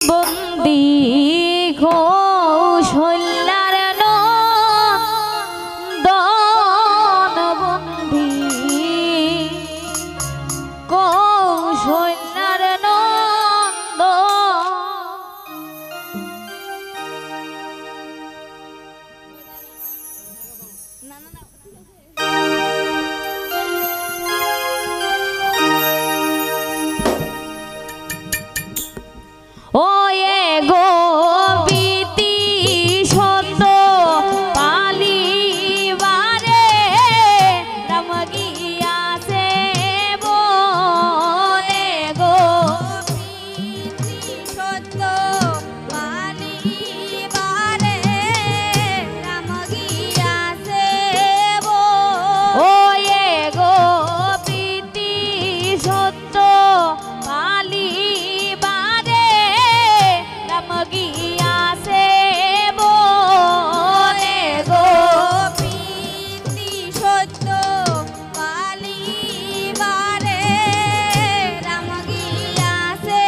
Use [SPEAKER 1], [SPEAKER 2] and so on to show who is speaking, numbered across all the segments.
[SPEAKER 1] বন্দি কৌশল্যার নন্দন বন্দি কৌশল্যার নন্দ ও এ গো বিতি সদ্য পালিবারে রাম গিয়াছে বনে গো বিতি সদ্য পালিবারে রাম গিয়াছে ও এ গো বিতি সদ্য পালিবারে রাম গিয়াছে বনে গো প্রীতি সত্য পালিবারে রাম গিয়াছে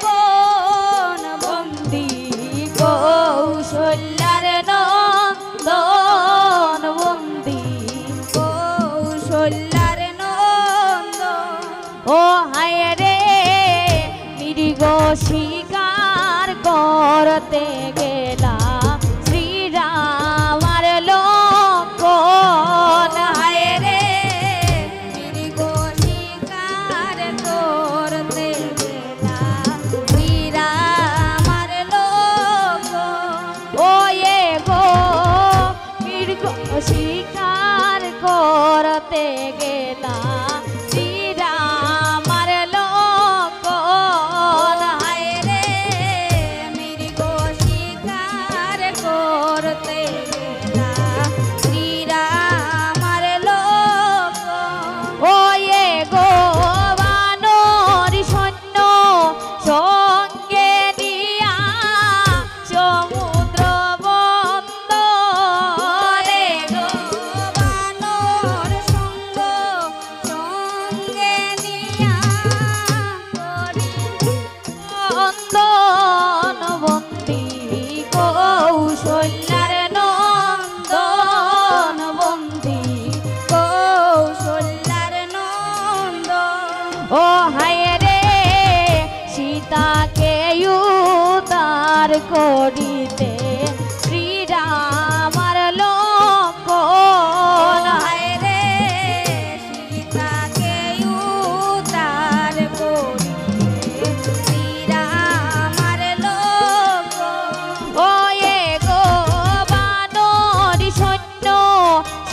[SPEAKER 1] বন বন্দি কৌশল্যার নন্দন বন্দি কৌশল্যার নন্দন ও হায় রে মৃগ শিকার করতে গেলা শ্রীরামার লক্ষণ হায় রে মৃগ শিকার করতে গেলা শ্রীরামার লক্ষণ ও এ গো মৃগ শিকার করতে গেলা শ্রীরামার লক্ষণ হায় রে মৃগ শিকার করতে গেলা শ্রীরামার লক্ষণ ও এ গো বানর সৈন্য সঙ্গে নিয়া সমুদ্র বন্দরে গো বানর সঙ্গে নিয়া নন্দন বন্দি কৌশল্যার নন্দন বন্দি কৌশল্যার নন্দন ও হায় রে সীতাকে উদ্ধার করিতে শ্রীরামার লক্ষণ হায় রে সীতাকে উদ্ধার করিতে শ্রীরামার লক্ষণ ও এ গো বানর সৈন্য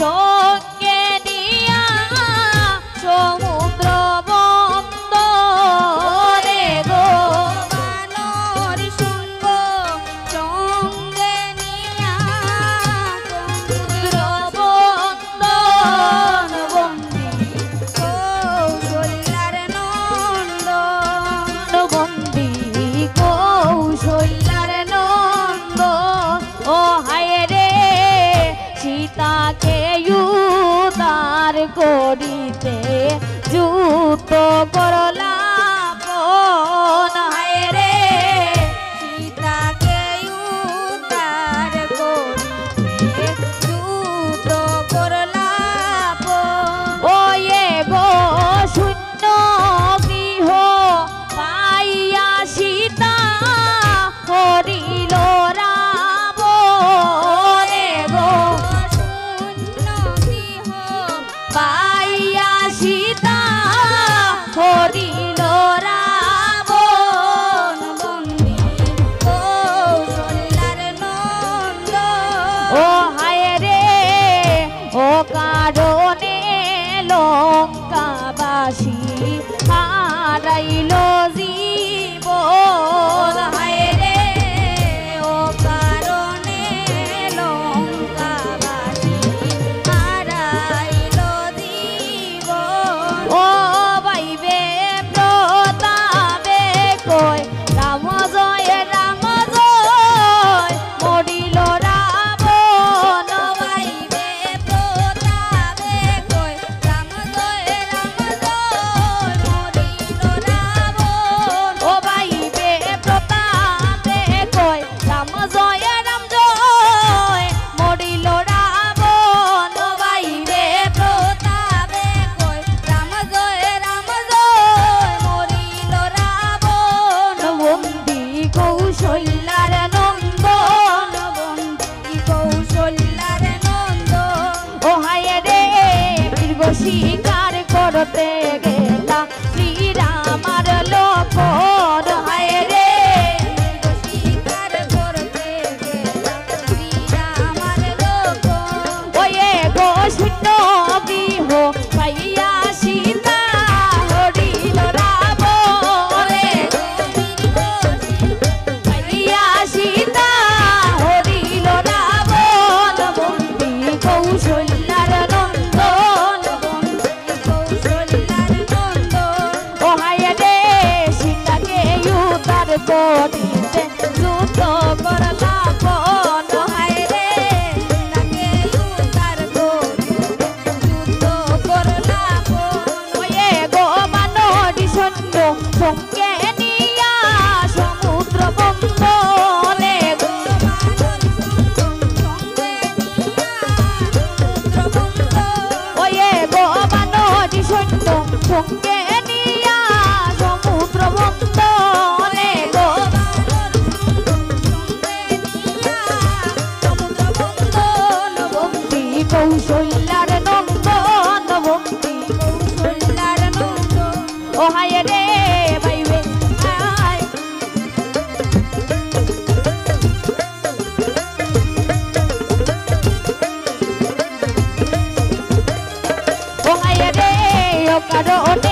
[SPEAKER 1] সঙ্গে নিয়া সমুদ্র বন্দরে গো বানর সঙ্গে নিয়া সমুদ্র বন্দর বন্দি কৌশল্যার নন্দন বন্দি কৌশল্যার নন্দ ও হায় রে সীতাকে উদ্ধার করিতে যুক্ত করলা পন হায় রে সীতাকে উদ্ধার করিতে যুক্ত করলা পন ও এ গো শূন্য গৃহ পাইয়া সীতা হরিল রাবণে গো শূন্য গৃহ পাইয়া সীতা হরিল রাবণ বন্দি কৌশল্যার নন্দ ও হায় রে ও কারণে লঙ্কাবাসী হারাইল জীবন হায় রে ও কারণে লঙ্কাবাসী হারাইল জীবন ও বাইবে প্রতাপে কই রাম জয় মরিল রাবণ বাইবে প্রতাপে কই রাম জয় মরিল রাবণ করিতে যুদ্ধ করলা বন হায় রে লাগে লুতার করিতে যুদ্ধ করলা বন ওয়ে গো মানবী সৈন্য সঙ্গে নিয়া সমুদ্র বন্দরে গো ওয়ে গো মানবী সৈন্য সঙ্গে নিয়া সমুদ্র বন্দরে গো বন্দি কৌশল্যার নন্দন বন্দি কৌশল্যার নন্দন ও হায় রে বাইবে আয় ও হায় রে ও কারণ